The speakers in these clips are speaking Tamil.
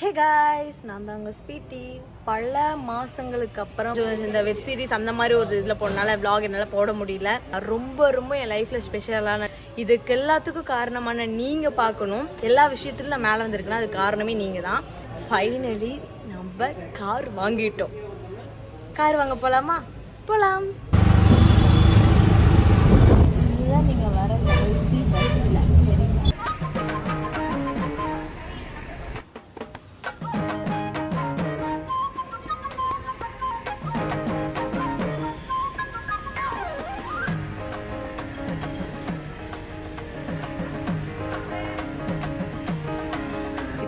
ஹே காய்ஸ், நான் தாங்க ஸ்வீட்டி. பல மாதங்களுக்கு அப்புறம் இந்த வெப் சீரிஸ் அந்த மாதிரி ஒரு இதில் போடனால vlog என்னால் போட முடியல. ரொம்ப ரொம்ப என் லைஃப்பில் ஸ்பெஷலான இதுக்கு எல்லாத்துக்கும் காரணமான நீங்கள் பார்க்கணும். எல்லா விஷயத்துலையும் நான் மேலே வந்திருக்கேன்னா அது காரணமே நீங்கள் தான். ஃபைனலி நம்ம கார் வாங்கிட்டோம். கார் வாங்க போகலாமா? போகலாம். இதுதான் நீங்கள் வர கடைசி பஸ்ஸில்.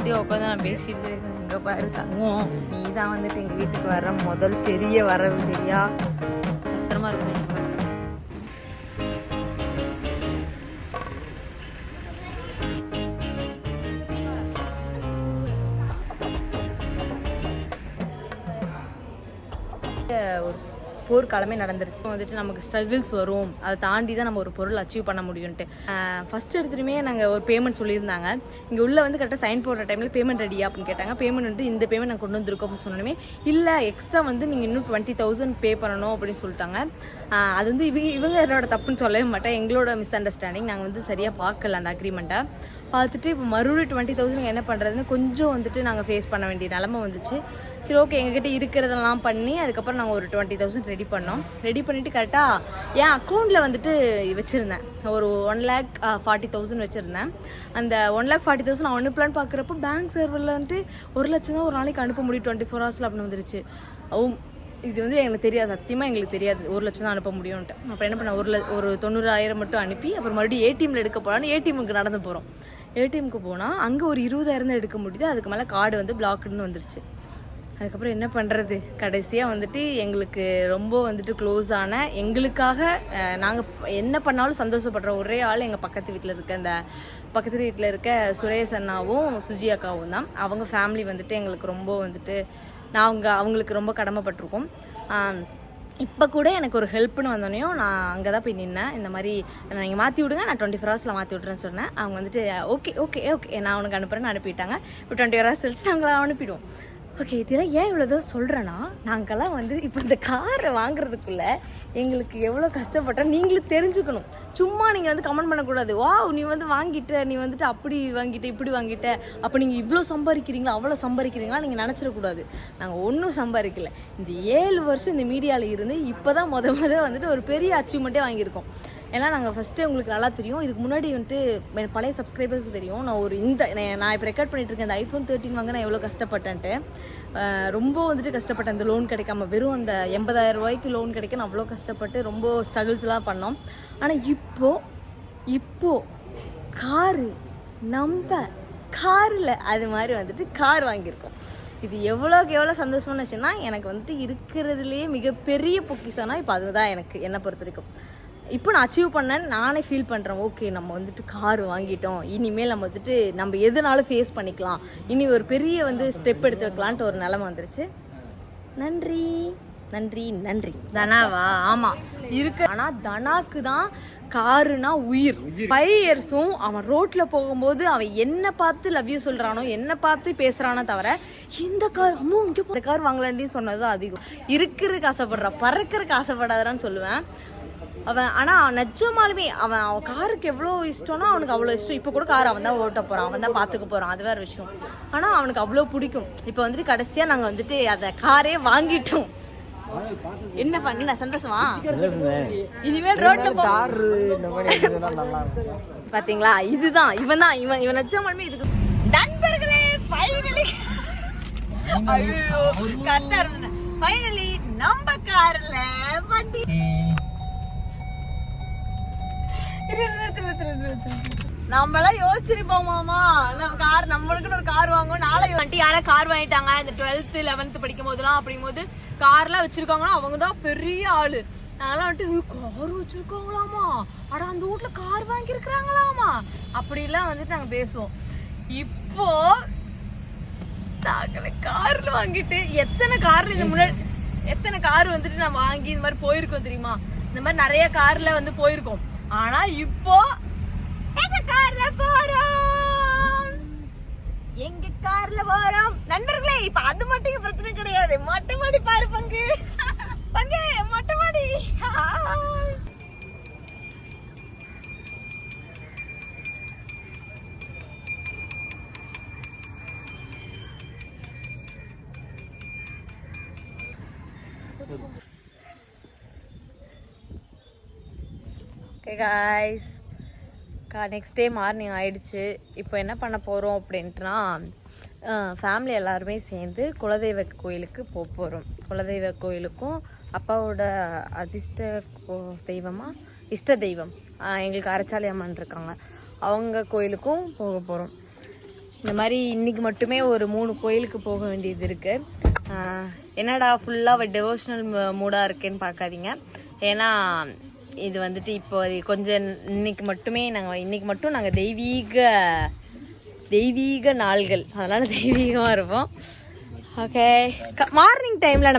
சரி, உட்காந்து நான் பேசிட்டு இருக்கேன். இங்கே பாரு தங்கம், நீ தான் வந்துட்டு எங்கள் வீட்டுக்கு வர முதல் பெரிய வரவு. சரியா? பத்திரமா இருக்கணும். ஒரு போர்க்காலமே நடந்துருச்சு. வந்துட்டு நமக்கு ஸ்ட்ரகிள்ஸ் வரும், அதை தாண்டி தான் நம்ம ஒரு பொருள் அச்சீவ் பண்ண முடியும்ட்டு. ஃபஸ்ட் எடுத்துட்டுமே நாங்கள் ஒரு பேமெண்ட் சொல்லியிருந்தாங்க. இங்கே உள்ளே வந்து கரெக்டாக சைன் போடுற டைமில் பேமெண்ட் ரெடியா அப்படின்னு கேட்டாங்க. பேமெண்ட் வந்துட்டு இந்த பேமெண்ட் நாங்கள் கொண்டு வந்திருக்கோம் அப்படின்னு சொன்னோமே, இல்லை எக்ஸ்ட்ரா வந்து நீங்கள் இன்னும் 20,000 பே பண்ணணும் அப்படின்னு சொல்லிட்டாங்க. அது வந்து இவங்க என்னோட தப்புன்னு சொல்லவே மாட்டேன், எங்களோட மிஸ் அண்டர்ஸ்டாண்டிங். நாங்கள் வந்து சரியாக பார்க்கல அந்த அக்ரிமெண்ட்டை. பார்த்துட்டு இப்போ மறுபடியும் 20,000 என்ன பண்ணுறதுன்னு கொஞ்சம் வந்துட்டு நாங்கள் ஃபேஸ் பண்ண வேண்டிய நிலமை வந்துச்சு. சரி, ஓகே, எங்ககிட்ட இருக்கிறதெல்லாம் பண்ணி அதுக்கப்புறம் நாங்கள் ஒரு 20,000 ரெடி பண்ணோம். ரெடி பண்ணிவிட்டு கரெக்டாக என் அக்கௌண்ட்டில் வந்துட்டு வச்சுருந்தேன். ஒரு 1,40,000 வச்சுருந்தேன். அந்த 1,40,000 நான் அனுப்பலான்னு பார்க்குறப்போ பேங்க் சர்வரில் வந்துட்டு 1,00,000 தான் ஒரு நாளைக்கு அனுப்ப முடியும் 24 hours அப்படின்னு வந்துருச்சு. இது வந்து எங்களுக்கு தெரியாது, சத்தியமாக எங்களுக்கு தெரியாது 1,00,000 தான் அனுப்ப முடியும்ன்ட்டு. அப்புறம் என்ன பண்ண, ஒரு 90,000 மட்டும் அனுப்பி அப்புறம் மறுபடியும் ஏடிஎம்மில் எடுக்க போகலான்னு ஏடிஎம்முக்கு நடந்து போகிறோம். ஏடிஎம்க்கு போனால் அங்கே ஒரு 20,000 தான் எடுக்க முடியுது. அதுக்கு மேலே கார்டு வந்து பிளாக்குன்னு வந்துருச்சு. அதுக்கப்புறம் என்ன பண்ணுறது, கடைசியாக வந்துட்டு எங்களுக்கு ரொம்ப வந்துட்டு க்ளோஸான, எங்களுக்காக நாங்கள் என்ன பண்ணாலும் சந்தோஷப்படுற ஒரே ஆள் எங்கள் பக்கத்து வீட்டில் இருக்க சுரேஷ் அண்ணாவும் சுஜி அக்காவும் தான். அவங்க ஃபேமிலி வந்துட்டு எங்களுக்கு ரொம்ப வந்துட்டு அவங்களுக்கு ரொம்ப கடமைப்பட்டிருக்கோம். இப்போ கூட எனக்கு ஒரு ஹெல்ப்னு வந்தோடனையும் நான் அங்கே தான் போய் நின்னேன். இந்த மாதிரி நீங்கள் மாற்றி விடுங்க, நான் 24 hours மாற்றி விட்றேன்னு சொன்னேன். அவங்க வந்துட்டு ஓகே நான் உனக்கு அனுப்புகிறேன்னு அனுப்பிட்டாங்க. இப்போ 24 hours கழிச்சு நாங்கள அனுப்பிடுவோம். ஓகே, இதெல்லாம் ஏன் இவ்வளோதான் சொல்கிறேன்னா, நாங்கள்லாம் வந்து இப்போ இந்த காரை வாங்குறதுக்குள்ளே எங்களுக்கு எவ்வளோ கஷ்டப்பட்டால் நீங்களும் தெரிஞ்சுக்கணும். சும்மா நீங்கள் வந்து கமெண்ட் பண்ணக்கூடாது, நீ வந்து வாங்கிட்ட, நீ வந்துட்டு அப்படி வாங்கிட்ட இப்படி வாங்கிட்ட, அப்போ நீங்கள் இவ்வளோ சம்பாதிக்கிறீங்களா அவ்வளோ சம்பாதிக்கிறீங்களா நீங்கள் நினச்சிடக்கூடாது. நாங்கள் ஒன்றும் சம்பாதிக்கல. இந்த 7 வருஷம் இந்த மீடியாவில் இருந்து இப்போ தான் வந்துட்டு ஒரு பெரிய அச்சீவ்மெண்ட்டே வாங்கியிருக்கோம். ஏன்னா நாங்கள் ஃபஸ்ட்டு உங்களுக்கு நல்லா தெரியும், இதுக்கு முன்னாடி வந்துட்டு பழைய சப்ஸ்கிரைபர்ஸ்க்கு தெரியும், நான் இப்போ ரெக்கார்ட் பண்ணிட்டு இருக்கேன். இந்த iPhone 13 வாங்க நான் எவ்வளோ கஷ்டப்பட்டேன்ட்டு. ரொம்ப வந்துட்டு கஷ்டப்பட்டேன். அந்த லோன் கிடைக்காம வெறும் அந்த 80,000 ரூபாய்க்கு லோன் கிடைக்க நான் அவ்வளோ கஷ்டப்பட்டு ரொம்ப ஸ்ட்ரகிள்ஸ்லாம் பண்ணோம். ஆனால் இப்போது காரில் அது மாதிரி வந்துட்டு கார் வாங்கியிருக்கோம். இது எவ்வளோக்கு எவ்வளோ சந்தோஷமான விஷயம்னா, எனக்கு வந்துட்டு இருக்கிறதுலேயே மிகப்பெரிய பொக்கிஷம்னா இப்போ அதுதான் என்னை பொறுத்த வரைக்கும். இப்போ நான் அச்சீவ் பண்ணேன்னு நானே ஃபீல் பண்ணுறேன். ஓகே, நம்ம வந்துட்டு கார் வாங்கிட்டோம், இனிமேல் நம்ம வந்துட்டு நம்ம எதுனாலும் ஃபேஸ் பண்ணிக்கலாம், இனி ஒரு பெரிய வந்து ஸ்டெப் எடுத்து வைக்கலான்ட்டு ஒரு நிலைமை வந்துருச்சு. நன்றி நன்றி நன்றி. தனாவா? ஆமாம் இருக்கு. ஆனால் தனாக்கு தான் காருனா உயிர். 5 இயர்ஸும் அவன் ரோட்டில் போகும்போது அவன் என்னை பார்த்து லவ் யூ சொல்கிறானோ, என்னை பார்த்து பேசுகிறானோ தவிர இந்த கார் இந்த கார் வாங்கலான்னு சொன்னது அதிகம். இருக்கிறதுக்கு ஆசைப்படுறான், பறக்கிறதுக்கு ஆசைப்படாதான்னு சொல்லுவேன் அவன். ஆனால் நிஜமாலுமே அவன் காருக்கு எவ்வளோ இஷ்டம்னா அவனுக்கு அவ்வளோ இஷ்டம். இப்போ கூட கார் அவன் தான் ஓட்ட போகிறான், அவன் தான் பார்த்துக்க போகிறான், அது வேறு விஷயம். ஆனால் அவனுக்கு அவ்வளோ பிடிக்கும். இப்போ வந்துட்டு கடைசியாக நாங்கள் வந்துட்டு அதை காரே வாங்கிட்டோம். என்ன பண்ண சந்தோஷமா? இனிமேல் ரோட்ல பாத்தீங்களா, இதுதான் இவன் நிஜமாலுமே இதுக்கு. நண்பர்களே, ஃபைனலி நம்ம கார்ல வண்டி. நம்மளாம் யோசிச்சிருப்போமாமா, நம்மளுக்குன்னு ஒரு கார் வாங்குவோம். நாளை வந்துட்டு யாரா கார் வாங்கிட்டாங்க இந்த 12th 11th படிக்கும் போதுலாம். அப்படிங்கும் போது கார்லாம் வச்சிருக்காங்கன்னா அவங்க தான் பெரிய ஆளு. நாங்களாம் வந்துட்டு கார் வச்சிருக்காங்களாமா, அந்த வீட்டுல கார் வாங்கியிருக்கிறாங்களாமா, அப்படிலாம் வந்துட்டு நாங்க பேசுவோம். இப்போ கார்ல வாங்கிட்டு எத்தனை கார் வந்துட்டு நான் வாங்கி இந்த மாதிரி போயிருக்கோம் தெரியுமா? இந்த மாதிரி நிறைய கார்ல வந்து போயிருக்கோம். ஆனா இப்போ எங்க கார்ல போறோம். Okay guys, next day morning ஆயிடுச்சு. இப்போ என்ன பண்ண போகிறோம் அப்படின்ட்டுனா, ஃபேமிலி எல்லாருமே சேர்ந்து குலதெய்வ கோயிலுக்கு போக போகிறோம். குலதெய்வ கோயிலுக்கும் அப்பாவோட இஷ்ட தெய்வம் எங்களுக்கு அரச்சாலி அம்மன் இருக்காங்க, அவங்க கோயிலுக்கும் போக போகிறோம். இந்த மாதிரி இன்றைக்கி மட்டுமே ஒரு 3 கோயிலுக்கு போக வேண்டியது இருக்குது. என்னடா ஃபுல்லாக டெவோஷனல் மூடாக இருக்கேன்னு பார்க்காதீங்க. ஏன்னா இது வந்துட்டு இப்போ கொஞ்சம் இன்றைக்கி மட்டும் நாங்கள் தெய்வீக நாள்கள், அதனால் தெய்வீகமாக இருப்போம். ஓகே, மார்னிங் டைமில்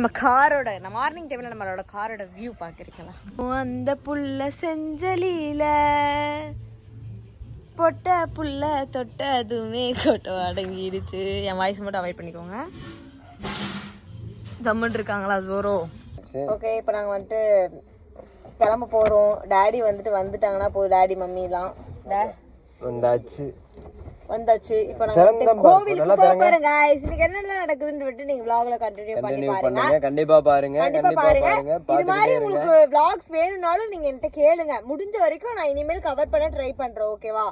நம்மளோட காரோட வியூ பார்க்குறீங்களா? அந்த புள்ள செஞ்சலியில் பொட்ட புள்ள தொட்டதுமே கொட்ட அடங்கிடுச்சு. என் வாய்ஸ் மட்டும் அவாய்ட் பண்ணிக்கோங்க. தம்முன்னு இருக்காங்களா ஜோரோ? ஓகே, இப்போ நாங்கள் வந்துட்டு கிளம்ப போகிறோம். டேடி வந்துட்டாங்கன்னா டேடி மம்மிலாம் வந்தாச்சு. இப்போ நாங்கள் கோவிலுக்கு போக போறோம் गाइस. இன்னைக்கு என்னென்ன நடக்குதுன்னு விட்டு நீங்க vlogல கண்டினியூ பண்ணி பாருங்க. கண்டிப்பா பாருங்க. இது மாதிரி உங்களுக்கு vlogs வேணும்னாலும் நீங்க என்கிட்ட கேளுங்க. முடிஞ்ச வரைக்கும் நான் இனிமேல் கவர் பண்ண ட்ரை பண்றேன். ஓகேவா?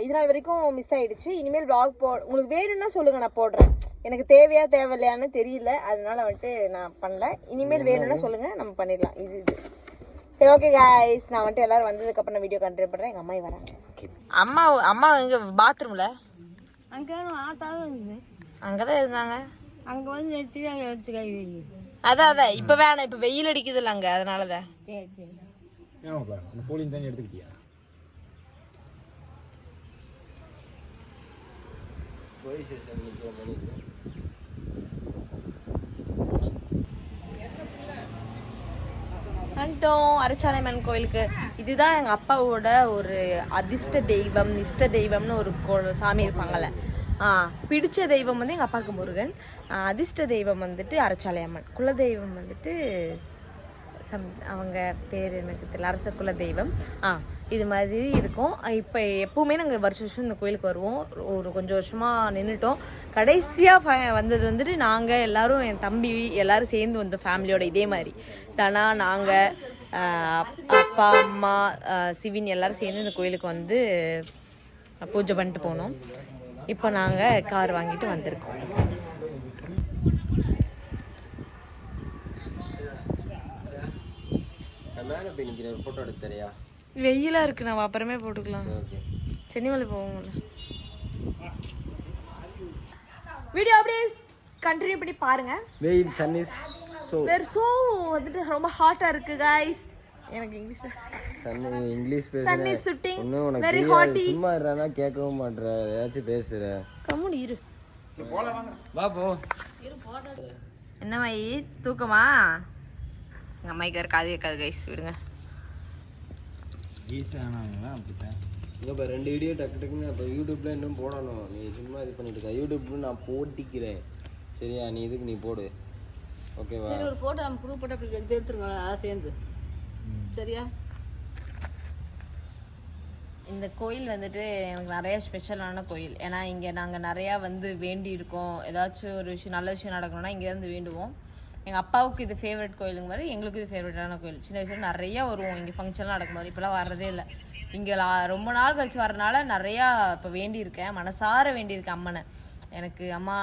இதனால் வரைக்கும் மிஸ் ஆயிடுச்சு. இனிமேல் vlog உங்களுக்கு வேணும்னா சொல்லுங்க, நான் போடுறேன். எனக்கு தேவையில்லையான்னு தெரியல, அதனால வந்துட்டு நான் பண்ணல. இனிமேல் வேணும்னா சொல்லுங்க, நம்ம பண்ணிடலாம். இது சரி, ஓகே गाइस, நான் வந்துட்டு எல்லாரும் வந்ததுக்கு அப்புறம் வீடியோ கண்டினியூ பண்றேன். எங்க அம்மா வராங்க. அம்மா எங்க பாத்ரூம்ல அங்கதான் இருந்தாங்க. அங்க வந்து அதான் இப்ப வேணாம், இப்ப வெயில் அடிக்குதுல்ல அங்க, அதனாலதான். எடுத்துக்கிட்டியா? வந்துட்டோம் அரச்சாலை அம்மன் கோயிலுக்கு. இதுதான் எங்கள் அப்பாவோட ஒரு அதிர்ஷ்ட தெய்வம், இஷ்ட தெய்வம்னு ஒரு சாமி இருப்பாங்கள்ல. பிடிச்ச தெய்வம் வந்து எங்கள் அப்பாவுக்கு முருகன், அதிர்ஷ்ட தெய்வம் வந்துட்டு அரச்சாலை அம்மன், குலதெய்வம் வந்துட்டு அவங்க பேர் எனக்கு தெரியல, அரச குல தெய்வம். இது மாதிரி இருக்கும். இப்போ எப்போவுமே நாங்கள் வருஷம் இந்த கோயிலுக்கு வருவோம். ஒரு கொஞ்சம் வருஷமாக நின்றுட்டோம். கடைசியாக வந்தது வந்துட்டு நாங்கள் எல்லோரும், என் தம்பி எல்லோரும் சேர்ந்து வந்த ஃபேமிலியோட இதே மாதிரி தானா, நாங்கள் அப்பா அம்மா சிவின் எல்லோரும் சேர்ந்து இந்த கோயிலுக்கு வந்து பூஜை பண்ணிட்டு போனோம். இப்போ நாங்கள் கார் வாங்கிட்டு வந்திருக்கோம். ஃபோட்டோ எடுத்தறியா? வெயிலா இருக்கு, நான் அப்புறமே போட்டுக்கலாம். சென்னிமலை போவோம்ல. வீடியோ அப்படியே கண்டினியூ பண்ணி பாருங்க. வெயில் சன் இஸ் சோ வந்துட்டு ரொம்ப ஹாட்டா இருக்கு गाइस. எனக்கு இங்கிலீஷ் பேச சன் இஸ் ஷூட்டிங் வெரி ஹாட்டி. சும்மா இருடா, கேட்கவும் மாட்டற, ஏதாச்சும் பேசுற. கம்முனு இரு. போலாம் வாங்க. வா போ. இரு போடா. என்ன மை தூக்கமா? எங்க அம்மாக்கு வேற காது கேட்காது गाइस, விடுங்க. ஈஸியானாங்களா அப்படிதான். இங்க 2 வீடியோ டக்குன்னு அப்ப யூடியூப்ல இன்னும் போடணும். நீ சும்மா இது பண்ணிட்டு இருக்க. யூடியூப்ல நான் போட்டிக்கிறேன், சரியா? நீ இதுக்கு நீ போடு, ஓகேவா? சரி, ஒரு போட்டோ நம்ம குரூப் போட்டோ அப்படி எடுத்துருங்க சேர்ந்து, சரியா? இந்த கோயில் வந்துட்டு எனக்கு நிறைய ஸ்பெஷலான கோயில். ஏன்னா இங்கே நாங்கள் நிறையா வந்து வேண்டி இருக்கோம். ஏதாச்சும் ஒரு விஷயம், நல்ல விஷயம் நடக்கணும்னா இங்கேருந்து வேண்டுவோம். எங்கள் அப்பாவுக்கு இது ஃபேவரட் கோயிலுங்க மாதிரி, எங்களுக்கு இது ஃபேவரட்டான கோயில். சின்ன வயசுல நிறையா வருவோம் இங்கே ஃபங்க்ஷன்லாம் நடக்கும்போது. இப்போலாம் வர்றதே இல்லை. இங்கே ரொம்ப நாள் கழிச்சு வரனால நிறையா இப்போ வேண்டியிருக்கேன், மனசார வேண்டியிருக்கேன் அம்மனை. எனக்கு அம்மா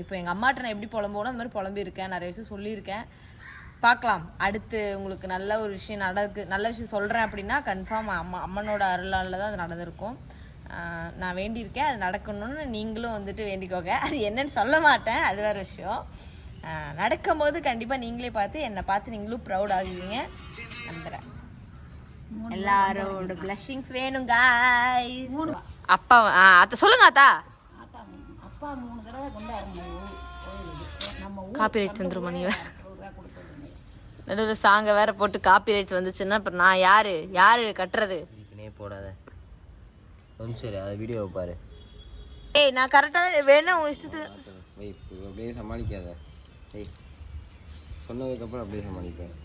இப்போ எங்கள் அம்மாட்ட நான் எப்படி புலம்போனோ அந்த மாதிரி புலம்பியிருக்கேன், நிறைய விஷயம் சொல்லியிருக்கேன். பார்க்கலாம், அடுத்து உங்களுக்கு நல்ல ஒரு விஷயம் நல்ல விஷயம் சொல்கிறேன் அப்படின்னா கன்ஃபார்ம் அம்மனோட அருளால் தான் அது நடந்திருக்கும். நான் வேண்டியிருக்கேன், அது நடக்கணும்னு நீங்களும் வந்துட்டு வேண்டிக்கோங்க. அது என்னன்னு சொல்ல மாட்டேன், அது வேறு விஷயம். நடக்கும் போது கண்டிப்பாக நீங்களே பார்த்து என்னை பார்த்து நீங்களும் ப்ரௌட் ஆகுவீங்க நம்புறேன். எல்லாரோட பிளஷிங்ஸ் வேணும் गाइस. அப்பா அத்தை சொல்லுங்க. அத்தா அப்பா 3 தடவை கொண்டாடுங்க. காப்பிரைட்ஸ் வந்துரும் மணி நடுவில் சாங்க வேற போட்டு காப்பிரைட்ஸ் வந்துச்சுன்னா அப்புறம் நான் யாரு கட்டுறது? நீ போடாத, சரி அதை வீடியோவை பாரு. ஏய், நான் கரெக்டாக வேணா உன் இஷ்டத்துக்கு அப்படியே சமாளிக்காத. சொன்னதுக்கப்புறம் அப்படியே சமாளிப்பேன்.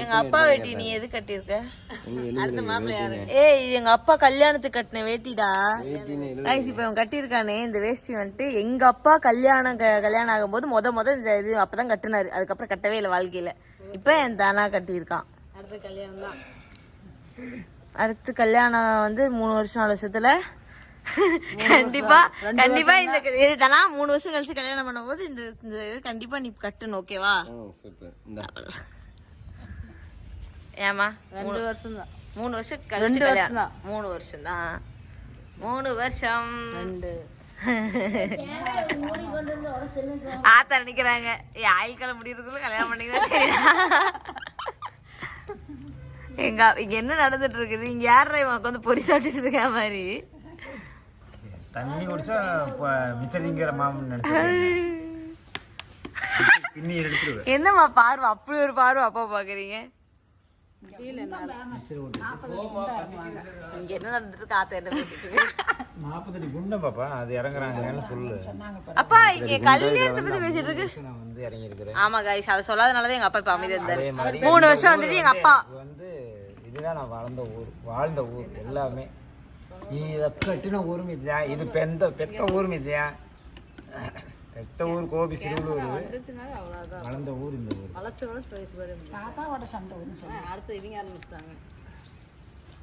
எங்க அப்பா வேட்டி நீ எது கட்டியிருக்க? ஏய் எங்க அப்பா கல்யாணத்துக்கு கட்டின வேட்டிடா. இப்ப இவன் கட்டியிருக்கானே இந்த வேஷ்டி வந்துட்டு எங்க அப்பா கல்யாணம் ஆகும்போது முத இந்த இது அப்பதான் கட்டினாரு. அதுக்கப்புறம் கட்டவே இல்லை வாழ்க்கையில. இப்ப என் தானா கட்டியிருக்கான். அடுத்து கல்யாணம் வந்து 3 வருஷம் 4 வருஷத்துல கண்டிப்பா இந்த தானா 3 வருஷம் கழிச்சு கல்யாணம் பண்ணும்போது இந்த இது கண்டிப்பா நீ கட்டணும். ஓகேவா? ஏமா 3 வருஷம் தான். 3 வருஷம் கழிச்சு கல்யாணம். 3 வருஷம் தான். 3 வருஷம் ஆத்தா நினைக்கிறாங்க ஆயுள்காலம் முடியறதுக்குள்ள கல்யாணம் பண்ணிக்கலாம். சரி இங்க என்ன நடந்துட்டு இருக்குது? இங்க யாரா இவன் உட்காந்து பொறி சாப்பிட்டு இருக்க மாதிரி தண்ணி குடிச்சா மிச்சரிங்கிற மாமன் நினைச்சு என்னம்மா பார்வை அப்படி ஒரு பார்வை அப்பா பாக்குறீங்க? இங்க என்ன நடந்துட்டு காத்த என்ன பேசிட்டு 40 குண்டம் பாப்பா அது இறங்குறாங்கன்னு சொல்லு. அப்பா இங்க கல்யாணத்தை பத்தி பேசிட்டு இருக்கு. நான் வந்து இறங்கி இருக்கிறேன். ஆமா गाइस அத சொல்லாதனால எங்க அப்பா இப்ப அமைதியா இருந்தாரு. 3 வருஷம் வந்துட்டு எங்க அப்பா வந்து இதுதான் நான் வாழ்ந்த ஊர் எல்லாமே. நீ இதை கட்டின ஊரும் இதுதான். இது பெத்த ஊரும் இதுதான். பெத்த ஊர் கோபி சிறுவலூர். வளர்ந்த ஊர் இந்த ஊர்.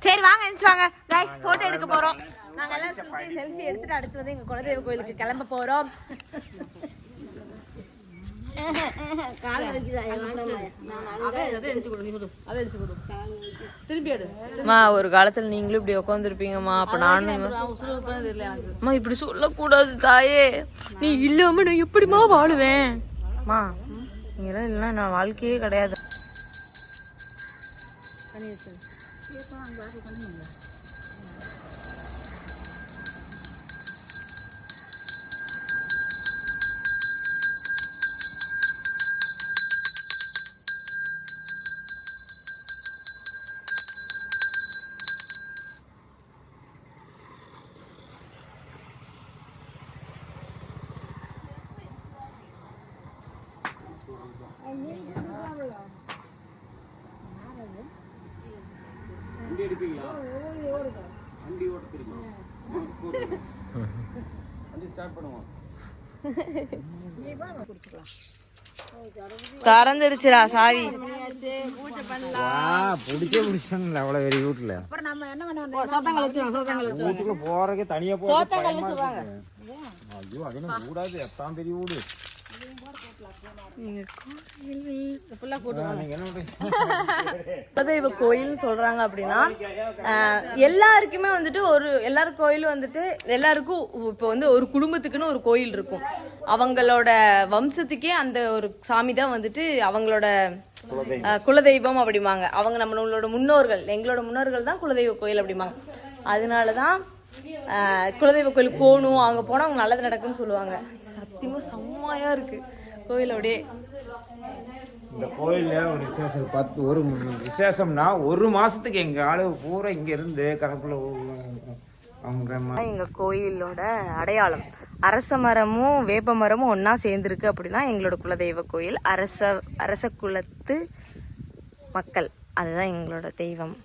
சரி வாங்க எந்திரிச்சாங்க गाइस போட்டோ எடுக்க போறோம். நாங்க எல்லாம் செல்ஃபி எடுத்துட்டு அடுத்து வந்து எங்க குலதெய்வ கோயிலுக்கு கிளம்ப போறோம். ஒரு காலத்துல நீங்களும் இப்படி உட்காந்துருப்பீங்கம்மா. அப்ப நானும் இப்படி சொல்லக்கூடாது தாயே. நீ இல்லாம நான் எப்படிமா வாழுவேன்? மா நீங்களாம் இல்லைன்னா நான் வாழ்க்கையே கிடையாது. திறந்துருச்சுடா சாவி. அவ்வளவு வெறி வீட்டுல வீட்டுக்குள்ள போறதுக்கு தனியா போவாங்க. ஐயோ அது கூடாது. எத்தாம் பெரிய வீடு. குலதெய்வ கோயில் சொல்றாங்க அப்படின்னா எல்லாருக்குமே வந்துட்டு எல்லாரும் கோயில் வந்துட்டு எல்லாருக்கும் இப்போ வந்து ஒரு குடும்பத்துக்குன்னு ஒரு கோயில் இருக்கும். அவங்களோட வம்சத்துக்கே அந்த ஒரு சாமி தான் வந்துட்டு அவங்களோட குலதெய்வம் அப்படிம்பாங்க. அவங்க நம்மளோட முன்னோர்கள், எங்களோட முன்னோர்கள் தான் குலதெய்வ கோயில் அப்படிம்பாங்க. அதனாலதான் குலதெய்வ கோயிலுக்கு போகணும். அங்க போனா அவங்க நல்லது நடக்கும்னு சொல்லுவாங்க. சத்தியமா செம்மையா இருக்கு கோயிலோடே. இந்த கோயில்ல ஒரு விசேஷம் ஒரு விசேஷம்னா 1 மாசத்துக்கு எங்க ஆளு பூரா இங்க இருந்து கரப்புல எங்க கோயிலோட அடையாளம் அரச மரமும் வேப்ப மரமும் ஒன்னா சேர்ந்துருக்கு அப்படின்னா எங்களோட குலதெய்வ கோயில் அரச குலத்து மக்கள். அதுதான் எங்களோட தெய்வம்.